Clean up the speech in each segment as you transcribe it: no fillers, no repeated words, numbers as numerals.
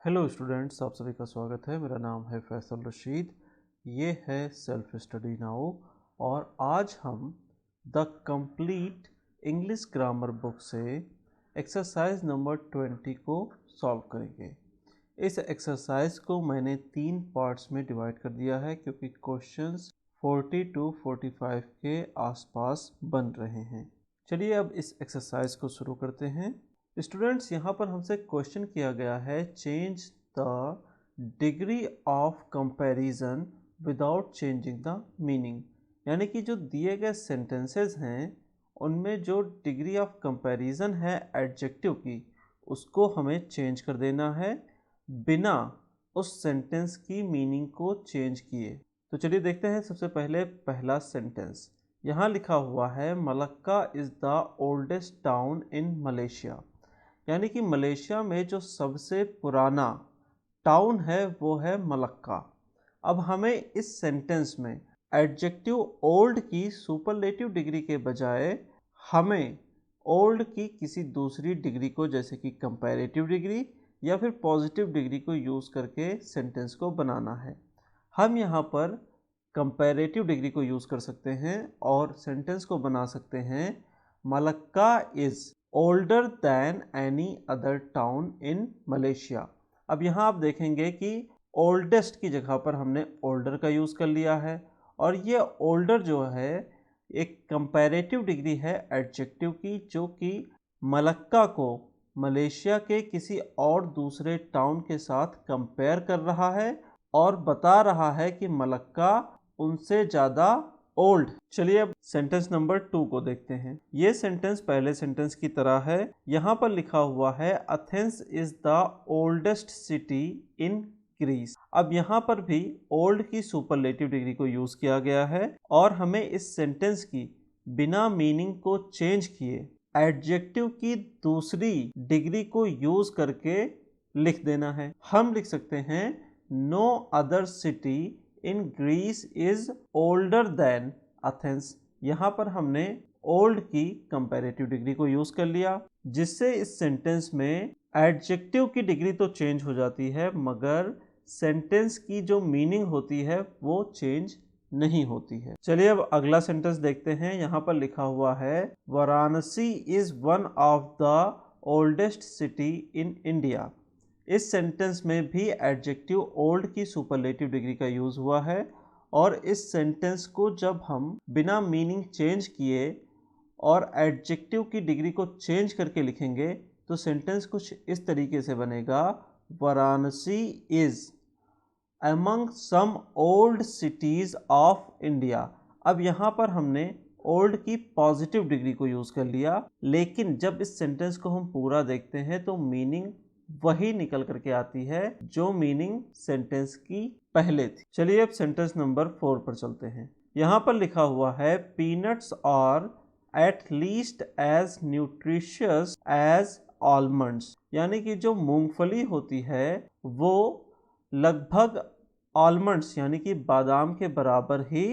Hello students, आप सभी का स्वागत है। मेरा नाम है फैसल रशीद। ये है सेल्फ स्टडी नाउ और आज हम the complete English grammar book से एक्सरसाइज नंबर 20 को सॉल्व करेंगे। इस एक्सरसाइज को मैंने 3 पार्ट्स में डिवाइड कर दिया है क्योंकि क्वेश्चंस 40 to 45 के आसपास बन रहे हैं। चलिए अब इस एक्सरसाइज को शुरू करते हैं। स्टूडेंट्स, यहाँ पर हमसे क्वेश्चन किया गया है change the degree of comparison without changing the meaning. यानी कि जो दिए गए सेंटेंसेस हैं उनमें जो डिग्री ऑफ कंपैरिजन है एडजेक्टिव की, उसको हमें चेंज कर देना है बिना उस सेंटेंस की मीनिंग को चेंज किए। तो चलिए देखते हैं। सबसे पहले पहला सेंटेंस यहाँ लिखा हुआ है, Malacca is the oldest town in Malaysia. यानी कि मलेशिया में जो सबसे पुराना टाउन है वो है मलक्का। अब हमें इस सेंटेंस में एडजेक्टिव ओल्ड की सुपरलेटिव डिग्री के बजाय हमें ओल्ड की किसी दूसरी डिग्री को, जैसे कि कंपैरेटिव डिग्री या फिर पॉजिटिव डिग्री को यूज़ करके सेंटेंस को बनाना है। हम यहाँ पर कंपैरेटिव डिग्री को यूज़ कर सकते हैं और सेंटेंस को बना सकते हैं, Malacca is older than any other town in Malaysia. अब यहाँ आप देखेंगे कि ओल्डेस्ट की जगह पर हमने ओल्डर का यूज़ कर लिया है और ये ओल्डर जो है एक कंपैरेटिव डिग्री है एडजेक्टिव की, जो कि मलक्का को मलेशिया के किसी और दूसरे टाउन के साथ कंपेयर कर रहा है और बता रहा है कि मलक्का उनसे ज़्यादा ओल्ड। चलिए अब सेंटेंस नंबर 2 को देखते हैं। ये सेंटेंस पहले सेंटेंस की तरह है। यहाँ पर लिखा हुआ है, Athens is the oldest city in Greece. अब यहाँ पर भी ओल्ड की सुपरलेटिव डिग्री को यूज किया गया है और हमें इस सेंटेंस की बिना मीनिंग को चेंज किए एडजेक्टिव की दूसरी डिग्री को यूज करके लिख देना है। हम लिख सकते हैं, no other city in Greece is older than Athens. यहाँ पर हमने ओल्ड की कंपैरेटिव डिग्री को यूज कर लिया, जिससे इस सेंटेंस में एडजेक्टिव की डिग्री तो चेंज हो जाती है मगर सेंटेंस की जो मीनिंग होती है वो चेंज नहीं होती है। चलिए अब अगला सेंटेंस देखते हैं। यहाँ पर लिखा हुआ है, Varanasi is one of the oldest city in India. इस सेंटेंस में भी एडजेक्टिव ओल्ड की सुपरलेटिव डिग्री का यूज हुआ है और इस सेंटेंस को जब हम बिना मीनिंग चेंज किए और एडजेक्टिव की डिग्री को चेंज करके लिखेंगे तो सेंटेंस कुछ इस तरीके से बनेगा, Varanasi is among some old cities of India. अब यहाँ पर हमने ओल्ड की पॉजिटिव डिग्री को यूज कर लिया, लेकिन जब इस सेंटेंस को हम पूरा देखते हैं तो मीनिंग वही निकल करके आती है जो मीनिंग सेंटेंस की पहले थी। चलिए अब सेंटेंस नंबर 4 पर चलते हैं। यहाँ पर लिखा हुआ है, peanuts are at least as nutritious as almonds. यानी कि जो मूंगफली होती है वो लगभग आलमंड्स यानी कि बादाम के बराबर ही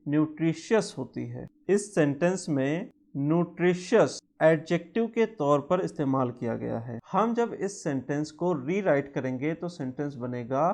न्यूट्रिशियस होती है। इस सेंटेंस में न्यूट्रिशियस एडजेक्टिव के तौर पर इस्तेमाल किया गया है। हम जब इस सेंटेंस को रीराइट करेंगे तो सेंटेंस बनेगा,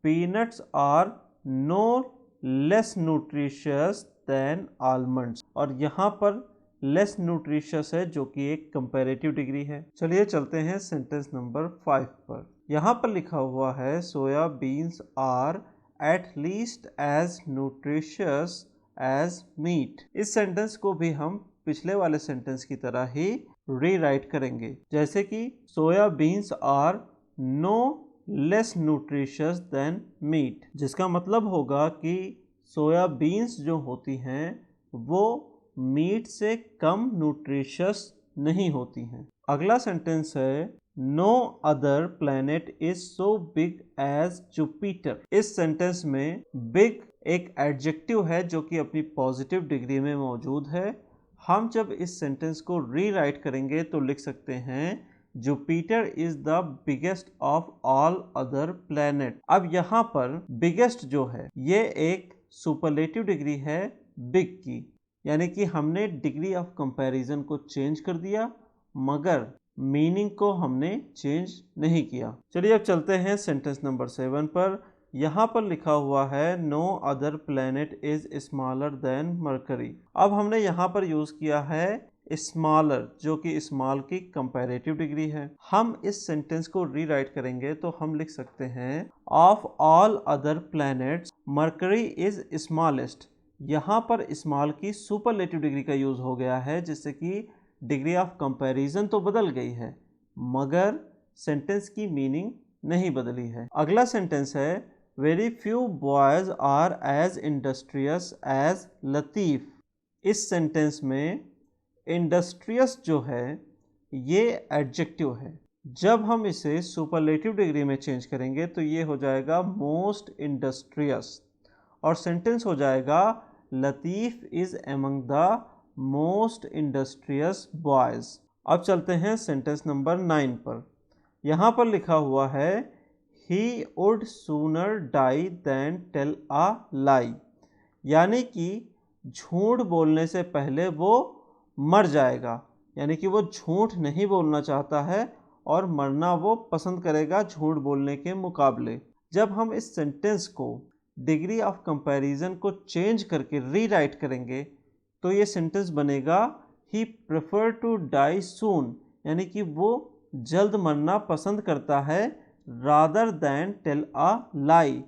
peanuts are no less nutritious than almonds. और यहाँ पर लेस न्यूट्रिशियस है जो कि एक कंपैरेटिव डिग्री है। चलिए चलते हैं सेंटेंस नंबर 5 पर। यहाँ पर लिखा हुआ है, soya beans are at least as nutritious as meat. इस सेंटेंस को भी हम पिछले वाले सेंटेंस की तरह ही रीराइट करेंगे, जैसे कि soya beans are no less nutritious than meat, जिसका मतलब होगा कि सोया बीन्स जो होती हैं वो मीट से कम न्यूट्रिशियस नहीं होती हैं। अगला सेंटेंस है, no other planet is so big as Jupiter. इस सेंटेंस में बिग एक एडजेक्टिव है जो कि अपनी पॉजिटिव डिग्री में मौजूद है। हम जब इस सेंटेंस को रीराइट करेंगे तो लिख सकते हैं, Jupiter is the biggest of all other planet. अब यहाँ पर बिगेस्ट जो है ये एक सुपरलेटिव डिग्री है बिग की, यानी कि हमने डिग्री ऑफ कंपैरिजन को चेंज कर दिया मगर मीनिंग को हमने चेंज नहीं किया। चलिए अब चलते हैं सेंटेंस नंबर 7 पर। यहाँ पर लिखा हुआ है no other planet is smaller than Mercury. अब हमने यहाँ पर यूज़ किया है स्मॉलर, जो कि स्मॉल की कंपैरेटिव डिग्री है। हम इस सेंटेंस को रीराइट करेंगे तो हम लिख सकते हैं of all other planets mercury is smallest. यहाँ पर स्मॉल की सुपरलेटिव डिग्री का यूज़ हो गया है, जिससे कि डिग्री ऑफ कंपैरिजन तो बदल गई है मगर सेंटेंस की मीनिंग नहीं बदली है। अगला सेंटेंस है very few boys are as industrious as Latif. इस सेंटेंस में इंडस्ट्रियस जो है ये एडजेक्टिव है। जब हम इसे सुपरलेटिव डिग्री में चेंज करेंगे तो ये हो जाएगा मोस्ट इंडस्ट्रियस और सेंटेंस हो जाएगा Latif is among the most industrious boys. अब चलते हैं सेंटेंस नंबर 9 पर। यहाँ पर लिखा हुआ है he would sooner die than tell a lie, यानी कि झूठ बोलने से पहले वो मर जाएगा, यानी कि वो झूठ नहीं बोलना चाहता है और मरना वो पसंद करेगा झूठ बोलने के मुकाबले। जब हम इस सेंटेंस को डिग्री ऑफ कंपैरिजन को चेंज करके रीराइट करेंगे तो ये सेंटेंस बनेगा ही प्रेफर टू डाई सून, यानी कि वो जल्द मरना पसंद करता है रादर दैन टेल अ लाई,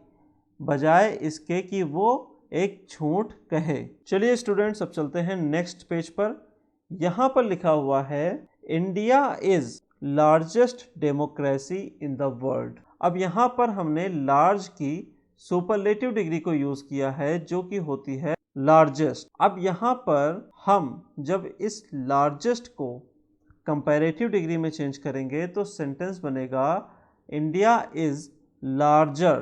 बजाय इसके कि वो एक झूठ कहे। चलिए स्टूडेंट्स अब चलते हैं नेक्स्ट पेज पर। यहाँ पर लिखा हुआ है India is largest democracy in the world. अब यहाँ पर हमने लार्ज की सुपरलेटिव डिग्री को यूज़ किया है जो कि होती है लार्जेस्ट। अब यहाँ पर हम जब इस लार्जेस्ट को कंपैरेटिव डिग्री में चेंज करेंगे तो सेंटेंस बनेगा India is larger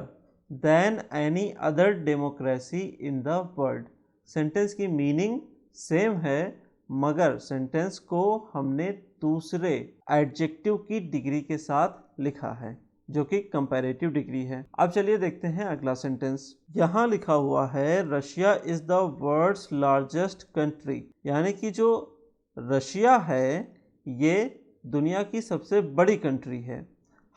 than any other democracy in the world. Sentence की मीनिंग सेम है मगर सेंटेंस को हमने दूसरे एडजेक्टिव की डिग्री के साथ लिखा है जो कि कंपैरेटिव डिग्री है। अब चलिए देखते हैं अगला सेंटेंस। यहाँ लिखा हुआ है Russia is the world's largest country, यानी कि जो रशिया है ये दुनिया की सबसे बड़ी कंट्री है।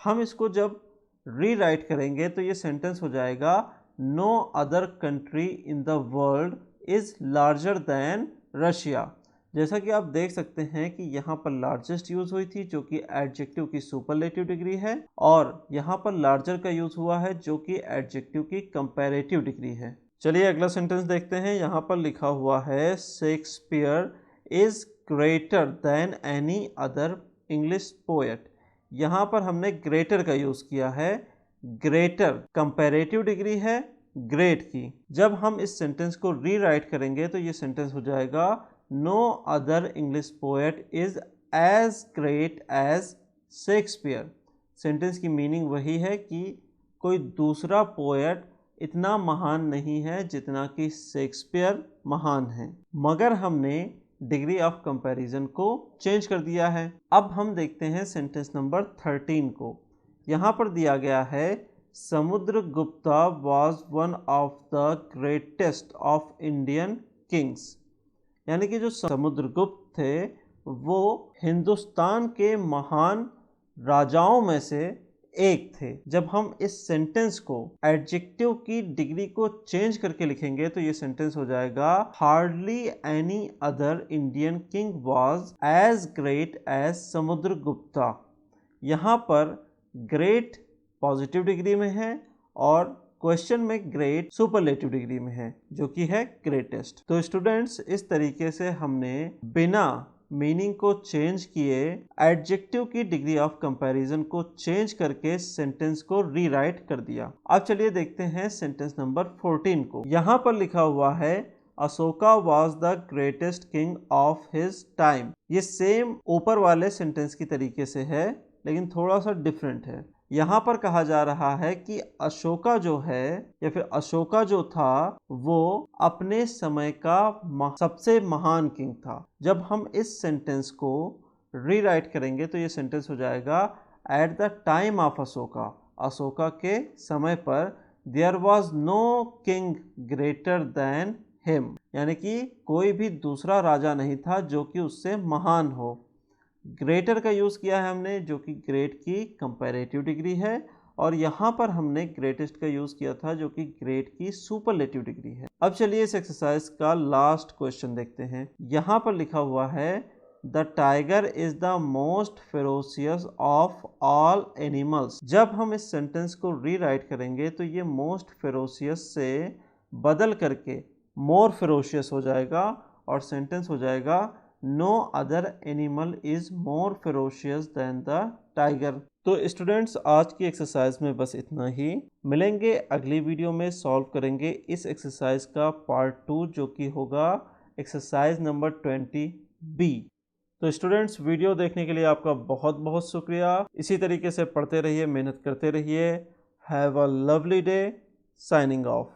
हम इसको जब रीराइट करेंगे तो ये सेंटेंस हो जाएगा no other country in the world is larger than Russia. जैसा कि आप देख सकते हैं कि यहाँ पर लार्जेस्ट यूज़ हुई थी जो कि एडजेक्टिव की सुपरलेटिव डिग्री है और यहाँ पर लार्जर का यूज़ हुआ है जो कि एडजेक्टिव की कंपैरेटिव डिग्री है। चलिए अगला सेंटेंस देखते हैं। यहाँ पर लिखा हुआ है Shakespeare is greater than any other English poet. यहाँ पर हमने ग्रेटर का यूज़ किया है। ग्रेटर कंपैरेटिव डिग्री है ग्रेट की। जब हम इस सेंटेंस को रीराइट करेंगे तो ये सेंटेंस हो जाएगा no other English poet is as great as Shakespeare. Sentence की मीनिंग वही है कि कोई दूसरा पोएट इतना महान नहीं है जितना कि शेक्सपियर महान है, मगर हमने डिग्री ऑफ कंपैरिजन को चेंज कर दिया है। अब हम देखते हैं सेंटेंस नंबर 13 को। यहाँ पर दिया गया है Samudragupta was one of the greatest of Indian Kings, यानी कि जो समुद्रगुप्त थे वो हिंदुस्तान के महान राजाओं में से एक थे। जब हम इस सेंटेंस को एडजेक्टिव की डिग्री को चेंज करके लिखेंगे तो ये सेंटेंस हो जाएगा hardly any other Indian king was as great as Samudragupta. यहाँ पर ग्रेट पॉजिटिव डिग्री में है और क्वेश्चन में ग्रेट सुपरलेटिव डिग्री में है जो कि है ग्रेटेस्ट। तो स्टूडेंट्स इस तरीके से हमने बिना मीनिंग को चेंज किए एडजेक्टिव की डिग्री ऑफ कंपैरिजन को चेंज करके सेंटेंस को रीराइट कर दिया। अब चलिए देखते हैं सेंटेंस नंबर 14 को। यहाँ पर लिखा हुआ है Ashoka was the greatest king of his time. ये सेम ऊपर वाले सेंटेंस की तरीके से है लेकिन थोड़ा सा डिफरेंट है। यहाँ पर कहा जा रहा है कि अशोका जो है या फिर अशोका जो था वो अपने समय का सबसे महान किंग था। जब हम इस सेंटेंस को रीराइट करेंगे तो ये सेंटेंस हो जाएगा at the time of Ashoka. Ashoka के समय पर there was no king greater than him, यानी कि कोई भी दूसरा राजा नहीं था जो कि उससे महान हो। ग्रेटर का यूज़ किया है हमने, जो कि ग्रेट की कंपैरेटिव डिग्री है, और यहाँ पर हमने ग्रेटेस्ट का यूज़ किया था जो कि ग्रेट की सुपरलेटिव डिग्री है। अब चलिए इस एक्सरसाइज का लास्ट क्वेश्चन देखते हैं। यहाँ पर लिखा हुआ है the tiger is the most ferocious of all animals. जब हम इस सेंटेंस को रीराइट करेंगे तो ये मोस्ट फेरोसियस से बदल करके मोर फेरोशियस हो जाएगा और सेंटेंस हो जाएगा no other animal is more ferocious than the tiger. तो स्टूडेंट्स, आज की एक्सरसाइज में बस इतना ही। मिलेंगे अगली वीडियो में, सॉल्व करेंगे इस एक्सरसाइज का पार्ट 2 जो कि होगा एक्सरसाइज नंबर 20B। तो स्टूडेंट्स, वीडियो देखने के लिए आपका बहुत बहुत शुक्रिया। इसी तरीके से पढ़ते रहिए, मेहनत करते रहिए। Have a lovely day. Signing off.